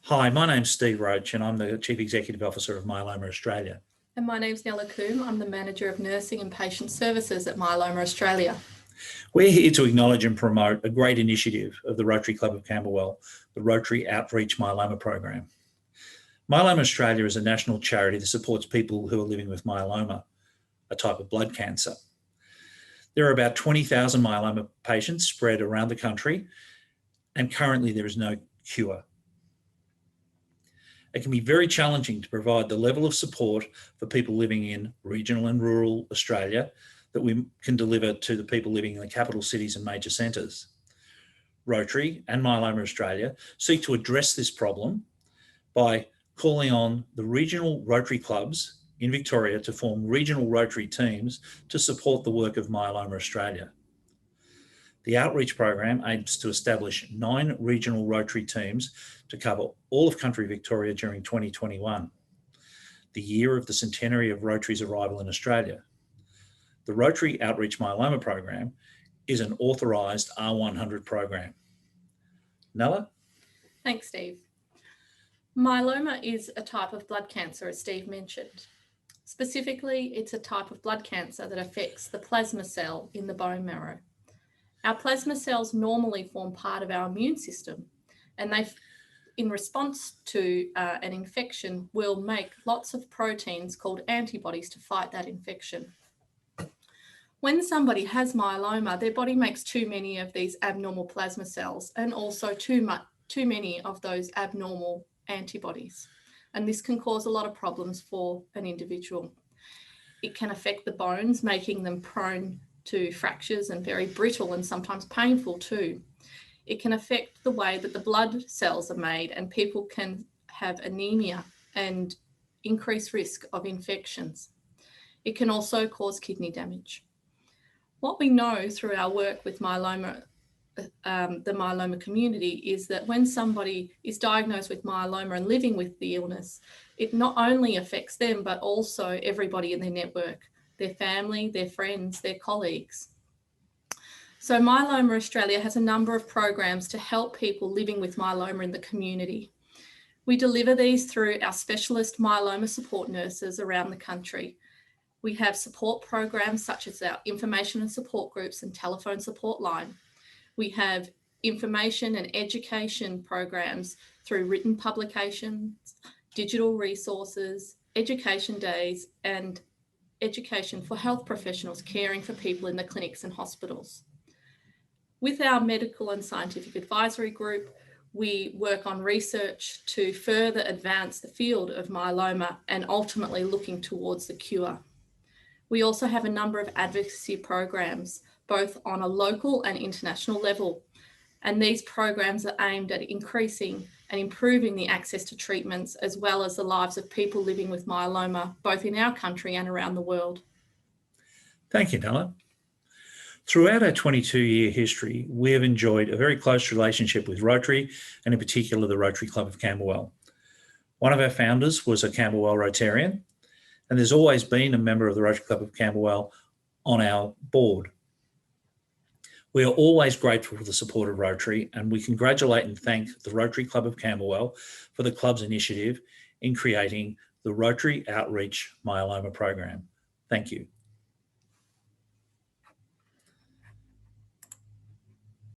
Hi, my name's Steve Roach and I'm the Chief Executive Officer of Myeloma Australia. And my name's Nella Combe. I'm the Manager of Nursing and Patient Services at Myeloma Australia. We're here to acknowledge and promote a great initiative of the Rotary Club of Camberwell, the Rotary Outreach Myeloma Program. Myeloma Australia is a national charity that supports people who are living with myeloma, a type of blood cancer. There are about 20,000 myeloma patients spread around the country, and currently there is no cure. It can be very challenging to provide the level of support for people living in regional and rural Australia that we can deliver to the people living in the capital cities and major centres. Rotary and Myeloma Australia seek to address this problem by calling on the regional Rotary clubs in Victoria to form regional Rotary teams to support the work of Myeloma Australia. The outreach program aims to establish 9 regional Rotary teams to cover all of country Victoria during 2021, the year of the centenary of Rotary's arrival in Australia. The Rotary Outreach Myeloma Program is an authorised R100 program. Nella? Thanks, Steve. Myeloma is a type of blood cancer, as Steve mentioned. Specifically, it's a type of blood cancer that affects the plasma cell in the bone marrow. Our plasma cells normally form part of our immune system, and they, in response to an infection, will make lots of proteins called antibodies to fight that infection. When somebody has myeloma, their body makes too many of these abnormal plasma cells and also too many of those abnormal antibodies. And this can cause a lot of problems for an individual. It can affect the bones, making them prone to fractures and very brittle and sometimes painful too. It can affect the way that the blood cells are made, and people can have anemia and increased risk of infections. It can also cause kidney damage. What we know through our work with myeloma, the myeloma community, is that when somebody is diagnosed with myeloma and living with the illness, it not only affects them, but also everybody in their network, their family, their friends, their colleagues. So Myeloma Australia has a number of programs to help people living with myeloma in the community. We deliver these through our specialist myeloma support nurses around the country. We have support programs such as our information and support groups and telephone support line. We have information and education programs through written publications, digital resources, education days, and education for health professionals caring for people in the clinics and hospitals. With our medical and scientific advisory group, we work on research to further advance the field of myeloma and ultimately looking towards the cure. We also have a number of advocacy programs, both on a local and international level. And these programs are aimed at increasing and improving the access to treatments, as well as the lives of people living with myeloma, both in our country and around the world. Thank you, Nella. Throughout our 22-year history, we have enjoyed a very close relationship with Rotary, and in particular the Rotary Club of Camberwell. One of our founders was a Camberwell Rotarian, and there's always been a member of the Rotary Club of Camberwell on our board. We are always grateful for the support of Rotary, and we congratulate and thank the Rotary Club of Camberwell for the club's initiative in creating the Rotary Outreach Myeloma Program. Thank you.